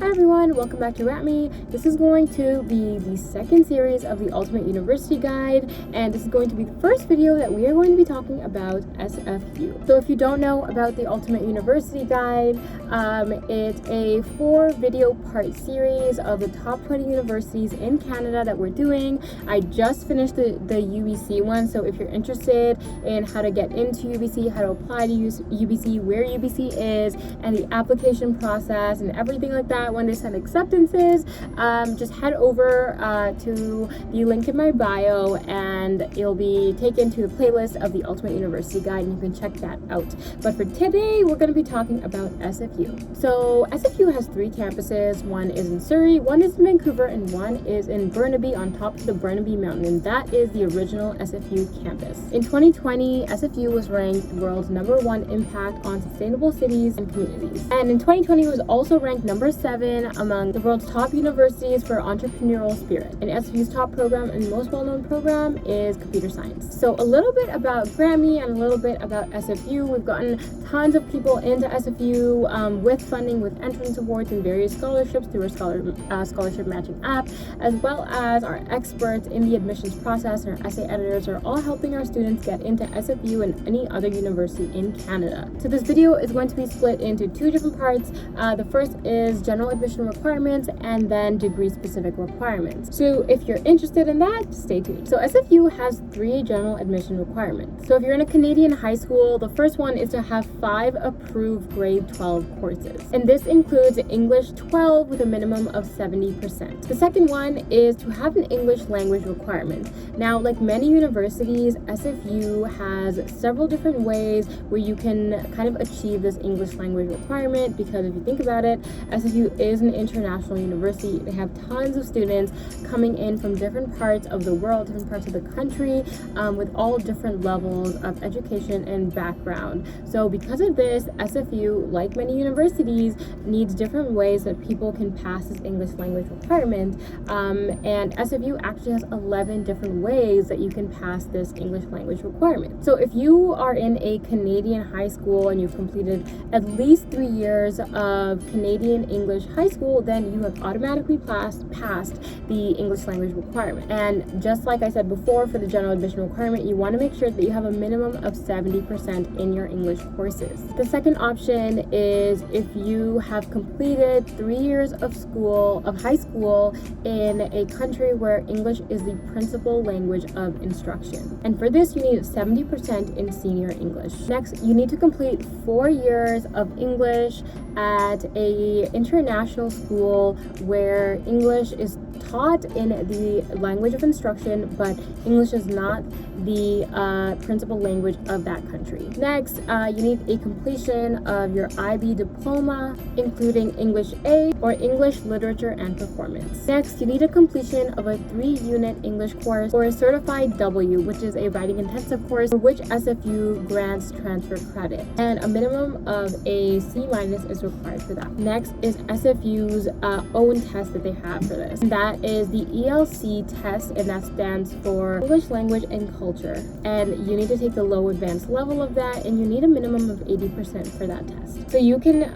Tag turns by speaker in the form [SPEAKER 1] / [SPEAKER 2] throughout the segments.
[SPEAKER 1] Hi everyone, welcome back to GrantMe's. This is going to be the second series of the Ultimate University Guide, and this is going to be the first video that we are going to be talking about SFU. So if you don't know about the Ultimate University Guide, it's a 4-video part series of the top 20 universities in Canada that we're doing. I just finished the UBC one, so if you're interested in how to get into UBC, how to apply to UBC, where UBC is, and the application process and everything like that, when they send acceptances, just head over to the link in my bio and you'll be taken to the playlist of the Ultimate University Guide and you can check that out. But for today, we're going to be talking about SFU. So SFU has 3 campuses. One is in Surrey, one is in Vancouver, and one is in Burnaby on top of the Burnaby Mountain, and that is the original SFU campus. In 2020, SFU was ranked the world's #1 impact on sustainable cities and communities. And in 2020, it was also ranked number 7 among the world's top universities for entrepreneurial spirit. And SFU's top program and most well-known program is computer science. So a little bit about GrantMe's and a little bit about SFU. We've gotten tons of people into SFU with funding, with entrance awards and various scholarships through our scholarship matching app, as well as our experts in the admissions process and our essay editors are all helping our students get into SFU and any other university in Canada. So this video is going to be split into 2 different parts. The first is general admission requirements and then degree specific requirements. So if you're interested in that, stay tuned. So SFU has 3 general admission requirements. So if you're in a Canadian high school, the first one is to have 5 approved grade 12 courses. And this includes English 12 with a minimum of 70%. The second one is to have an English language requirement. Now, like many universities, SFU has several different ways where you can kind of achieve this English language requirement, because if you think about it, SFU is an international university. They have tons of students coming in from different parts of the world, different parts of the country, with all different levels of education and background. So because of this, SFU, like many universities, needs different ways that people can pass this English language requirement. And SFU actually has 11 different ways that you can pass this English language requirement. So if you are in a Canadian high school and you've completed at least 3 years of Canadian English high school, then you have automatically passed the English language requirement. And just like I said before, for the general admission requirement, you want to make sure that you have a minimum of 70% in your English courses. The second option is if you have completed 3 years of high school in a country where English is the principal language of instruction. And for this, you need 70% in senior English. Next, you need to complete 4 years of English at a international school where English is taught in the language of instruction, but English is not the principal language of that country. Next, you need a completion of your IB diploma, including English A or English Literature and Performance. Next, you need a completion of a 3-unit English course or a certified W, which is a writing intensive course for which SFU grants transfer credit. And a minimum of a C- is required for that. Next is SFU's own test that they have for this. That is the ELC test, and that stands for English Language and Culture. And you need to take the low advanced level of that, and you need a minimum of 80% for that test. So you can,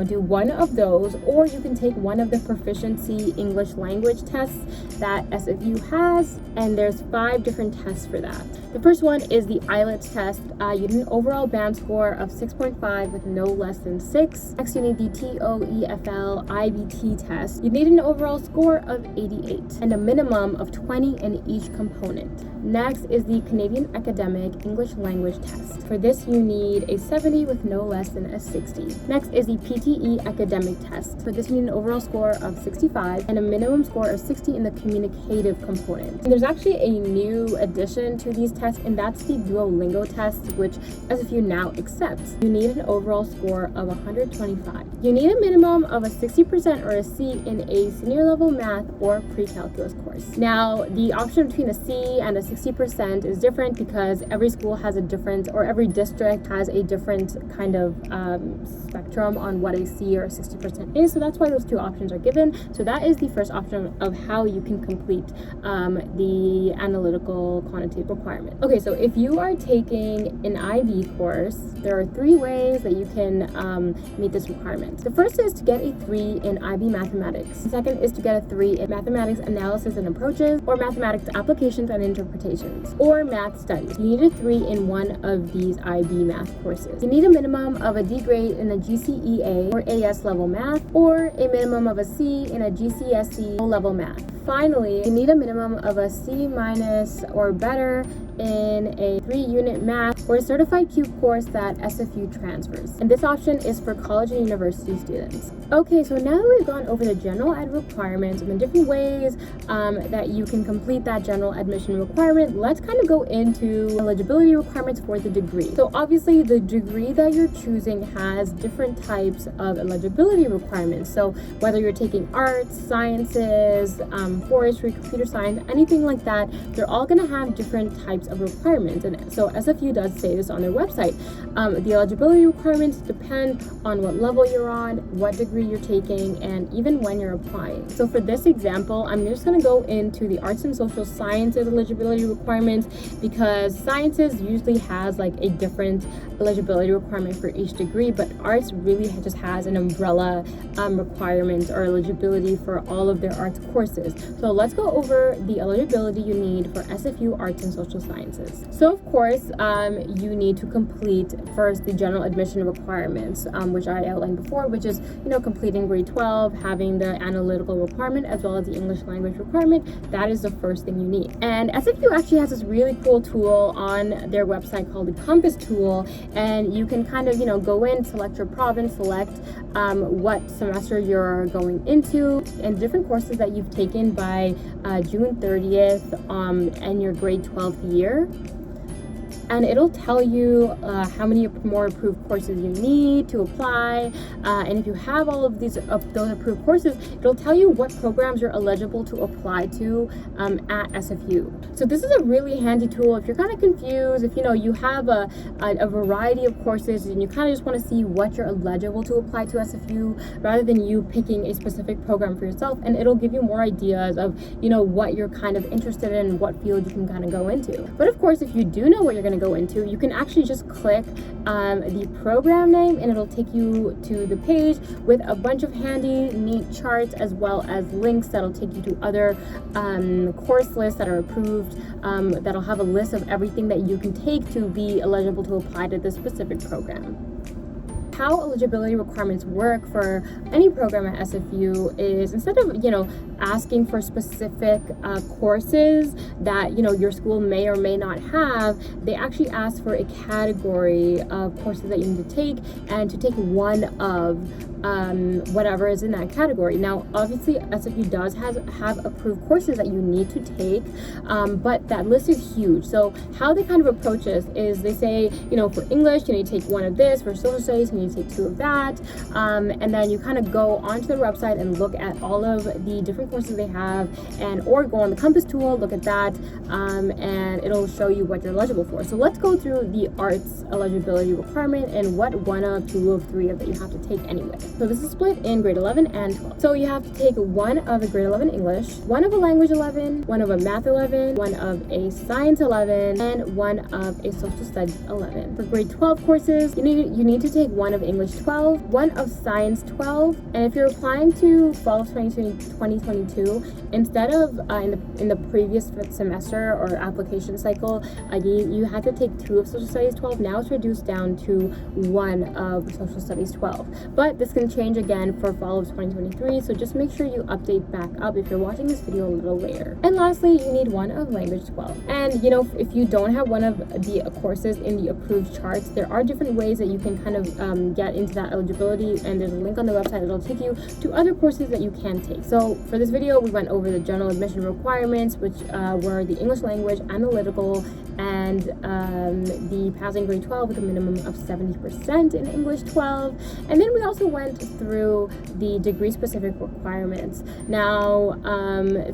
[SPEAKER 1] do one of those, or you can take one of the proficiency English language tests that SFU has, and there's 5 different tests for that. The first one is the IELTS test. You need an overall band score of 6.5 with no less than 6. Next, you need the TOEFL IBT test. You need an overall score of 88 and a minimum of 20 in each component. Next is the Canadian Academic English Language Test. For this, you need a 70 with no less than a 60. Next is the PTE Academic Test. For this, you need an overall score of 65 and a minimum score of 60 in the communicative component. And there's actually a new addition to these tests, and that's the Duolingo test, which SFU now accepts. You need an overall score of 125. You need a minimum of a 60% or a C in a senior level math or pre-calculus course. Now, the option between a C and a 60% is different because every school has a different, or every district has a different kind of spectrum on what a C or 60% is. So that's why those two options are given. So that is the first option of how you can complete the analytical quantitative requirement. Okay, so if you are taking an IB course, there are 3 ways that you can meet this requirement. The first is to get a 3 in IB mathematics. The second is to get a 3 in mathematics analysis and approaches, or mathematics applications and interpretations, or math studies. You need a 3 in one of these IB math courses. You need a minimum of a D grade in a GCEA or AS level math, or a minimum of a C in a GCSE level math. Finally, you need a minimum of a C- or better in a 3-unit math or a certified Q course that SFU transfers. And this option is for college and university students. Okay, so now that we've gone over the general ed requirements and the different ways that you can complete that general admission requirement, let's kind of go into eligibility requirements for the degree. So obviously the degree that you're choosing has different types of eligibility requirements. So whether you're taking arts, sciences, forestry, computer science, anything like that, they're all going to have different types of requirements. And so SFU does say this on their website. The eligibility requirements depend on what level you're on, what degree you're taking, and even when you're applying. So for this example, I'm just going to go into the arts and social sciences eligibility requirements, because sciences usually has like a different eligibility requirement for each degree, but arts really just has an umbrella requirement or eligibility for all of their arts courses. So let's go over the eligibility you need for SFU arts and social sciences. So of course, you need to complete first the general admission requirements, which I outlined before, which is, completing grade 12, having the analytical requirement as well as the English language requirement. That is the first thing you need. And SFU actually has this really cool tool on their website called the Compass tool, and you can kind of, go in, select your province, select what semester you're going into, and different courses that you've taken by June 30th and your grade 12th year. And it'll tell you how many more approved courses you need to apply, and if you have all of those approved courses, it'll tell you what programs you're eligible to apply to at SFU. So this is a really handy tool if you're kind of confused, if you have a variety of courses and you kind of just want to see what you're eligible to apply to SFU rather than you picking a specific program for yourself, and it'll give you more ideas of what you're kind of interested in, what field you can kind of go into. But of course, if you do know what you're going to go into, you can actually just click the program name and it'll take you to the page with a bunch of handy, neat charts as well as links that'll take you to other course lists that are approved, that'll have a list of everything that you can take to be eligible to apply to this specific program. How eligibility requirements work for any program at SFU is, instead of asking for specific courses that your school may or may not have, they actually ask for a category of courses that you need to take, and to take one of whatever is in that category. Now obviously SFU does have approved courses that you need to take, but that list is huge. So how they kind of approach this is they say, for English you need to take one of this, for social studies you need to take 2 of that, and then you kind of go onto their website and look at all of the different courses they have, or go on the Compass tool, look at that, and it'll show you what you're eligible for. So let's go through the arts eligibility requirement and what 1 of 2 of 3 of that you have to take anyway. So this is split in grade 11 and 12. So you have to take 1 of a grade 11 English, 1 of a language 11, 1 of a math 11, 1 of a science 11, and 1 of a social studies 11. For grade 12 courses, you need to take 1 of English 12, 1 of science 12, and if you're applying to fall of 2022, instead of in the previous semester or application cycle, you had to take 2 of social studies 12. Now it's reduced down to 1 of social studies 12. But this can change again for fall of 2023, so just make sure you update back up if you're watching this video a little later. And lastly, you need 1 of language 12. And if you don't have 1 of the courses in the approved charts, there are different ways that you can kind of get into that eligibility, and there's a link on the website that'll take you to other courses that you can take. So for this video, we went over the general admission requirements, which were the English language, analytical, and the passing grade 12 with a minimum of 70% in English 12. And then we also went through the degree-specific requirements. Now,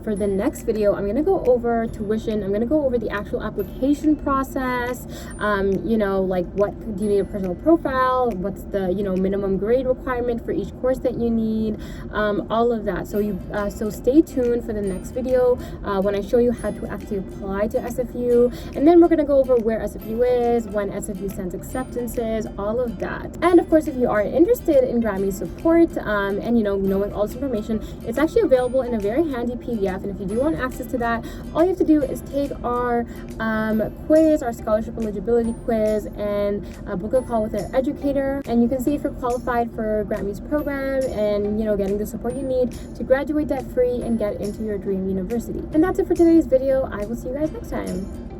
[SPEAKER 1] for the next video, I'm going to go over tuition. I'm going to go over the actual application process. You know, like what do you need a personal profile? What's the, you know, minimum grade requirement for each course that you need? All of that. So stay tuned for the next video when I show you how to actually apply to SFU. And then we're going to go over where SFU is, when SFU sends acceptances, all of that. And of course, if you are interested in GrantMe's support and, you know, knowing all this information, it's actually available in a very handy PDF. And if you do want access to that, all you have to do is take our quiz, our scholarship eligibility quiz, and book a call with an educator. And you can see if you're qualified for GrantMe's program and, you know, getting the support you need to graduate debt-free and get into your dream university. And that's it for today's video. I will see you guys next time.